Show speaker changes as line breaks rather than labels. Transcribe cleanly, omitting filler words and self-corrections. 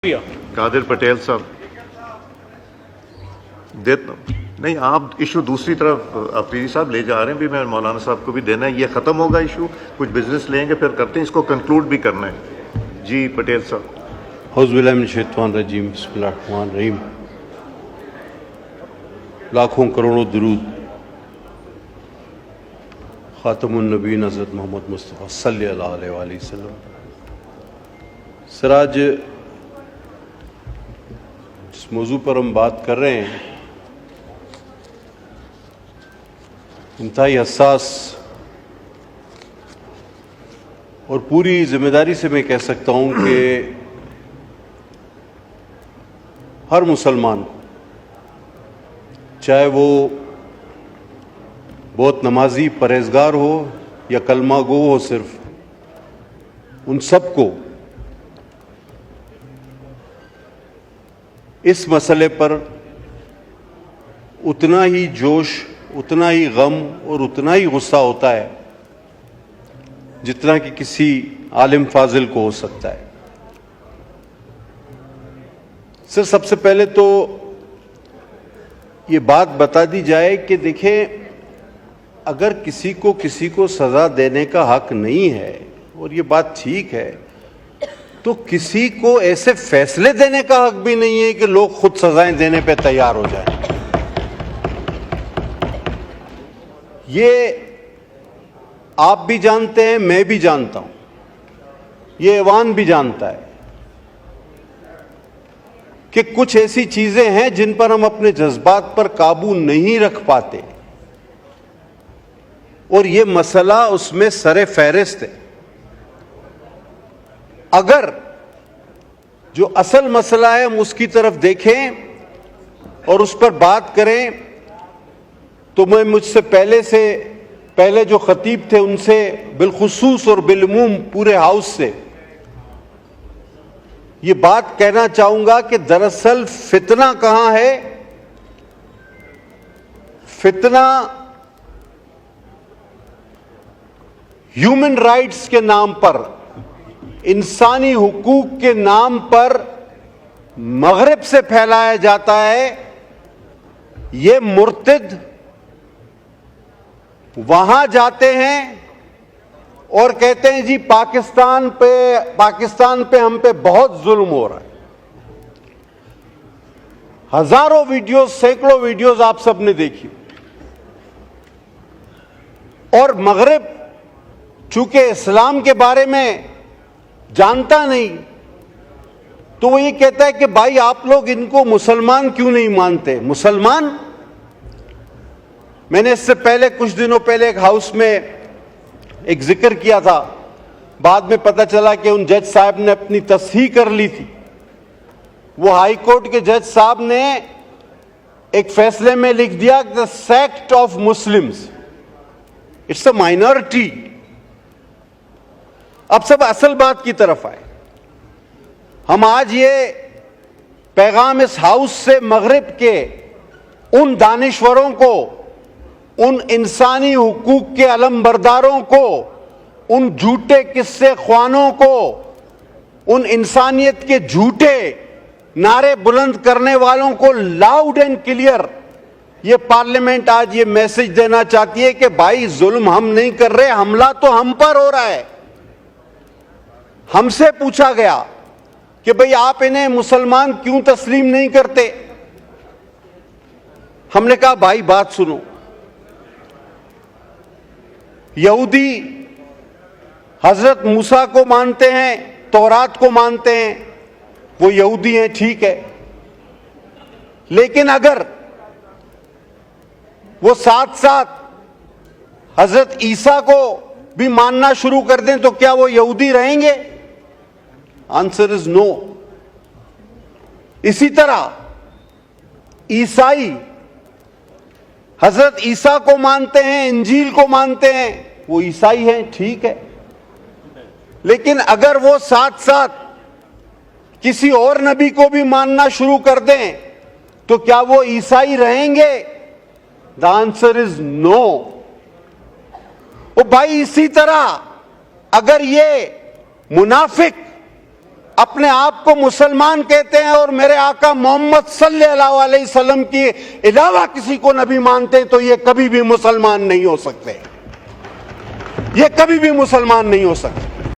कादिर पटेल साहब नहीं, आप इशू दूसरी तरफ अफरीदी साहब ले जा रहे हैं, भी मैं मौलाना साहब को भी देना है। ये खत्म होगा इशू, कुछ बिजनेस लेंगे फिर करते हैं, इसको कंक्लूड भी करना है। जी पटेल साहब।
हौज़बिल्लाहिमिनश्शैतानिर्रजीम, बिस्मिल्लाहिर्रहमानिर्रहीम। लाखों करोड़ों दुरूद ख़ातमुन नबीय्यीन हज़रत मोहम्मद मुस्तफ़ा सल्लल्लाहु अलैहि वसल्लम। सिराज, जिस मौजू पर हम बात कर रहे हैं इंतहाई हसास और पूरी जिम्मेदारी से मैं कह सकता हूं कि हर मुसलमान, चाहे वो बहुत नमाजी परहेजगार हो या कलमा गो हो, सिर्फ उन सबको इस मसले पर उतना ही जोश, उतना ही गम और उतना ही गुस्सा होता है जितना कि किसी आलिम फाजिल को हो सकता है। सर, सबसे पहले तो ये बात बता दी जाए कि देखें, अगर किसी को सजा देने का हक नहीं है, और ये बात ठीक है, तो किसी को ऐसे फैसले देने का हक भी नहीं है कि लोग खुद सजाएं देने पे तैयार हो जाएं। ये आप भी जानते हैं, मैं भी जानता हूं, ये ऐवान भी जानता है कि कुछ ऐसी चीजें हैं जिन पर हम अपने जज्बात पर काबू नहीं रख पाते, और ये मसला उसमें सरे फहरिस्त है। अगर जो असल मसला है हम उसकी तरफ देखें और उस पर बात करें, तो मैं मुझसे पहले जो खतीब थे उनसे बिलखुसूस और बिलमूम पूरे हाउस से ये बात कहना चाहूंगा कि दरअसल फितना कहां है? फितना ह्यूमन राइट्स के नाम पर, इंसानी हुकूक के नाम पर मगरिब से फैलाया जाता है। ये मुर्तिद वहां जाते हैं और कहते हैं जी पाकिस्तान पे हम पे बहुत जुल्म हो रहा है। हजारों वीडियोस, सैकड़ों वीडियोस आप सबने देखी। और मगरिब चूंकि इस्लाम के बारे में जानता नहीं, तो वो ये कहता है कि भाई आप लोग इनको मुसलमान क्यों नहीं मानते? मुसलमान, मैंने इससे पहले कुछ दिनों पहले एक हाउस में एक जिक्र किया था, बाद में पता चला कि उन जज साहब ने अपनी तस्हीह कर ली थी। वो हाई कोर्ट के जज साहब ने एक फैसले में लिख दिया कि the sect of Muslims, it's a minority. अब सब असल बात की तरफ आए। हम आज ये पैगाम इस हाउस से मगरिब के उन दानिश्वरों को, उन इंसानी हुकूक के अलमबरदारों को, उन झूठे किस्से ख्वानों को, उन इंसानियत के झूठे नारे बुलंद करने वालों को लाउड एंड क्लियर ये पार्लियामेंट आज ये मैसेज देना चाहती है कि भाई जुल्म हम नहीं कर रहे, हमला तो हम पर हो रहा है। हमसे पूछा गया कि भाई आप इन्हें मुसलमान क्यों तस्लीम नहीं करते? हमने कहा भाई बात सुनो, यहूदी हजरत मूसा को मानते हैं, तौरात को मानते हैं, वो यहूदी हैं, ठीक है। लेकिन अगर वो साथ साथ हजरत ईसा को भी मानना शुरू कर दें तो क्या वो यहूदी रहेंगे? Answer is no. इसी तरह ईसाई हजरत ईसा को मानते हैं, इंजील को मानते हैं, वो ईसाई हैं, ठीक है। लेकिन अगर वो साथ साथ किसी और नबी को भी मानना शुरू कर दें तो क्या वो ईसाई रहेंगे? The answer is no. ओ भाई, इसी तरह अगर ये मुनाफिक अपने आप को मुसलमान कहते हैं और मेरे आका मोहम्मद सल्लल्लाहु अलैहि वसल्लम के अलावा किसी को नबी मानते हैं, तो ये कभी भी मुसलमान नहीं हो सकते, ये कभी भी मुसलमान नहीं हो सकते।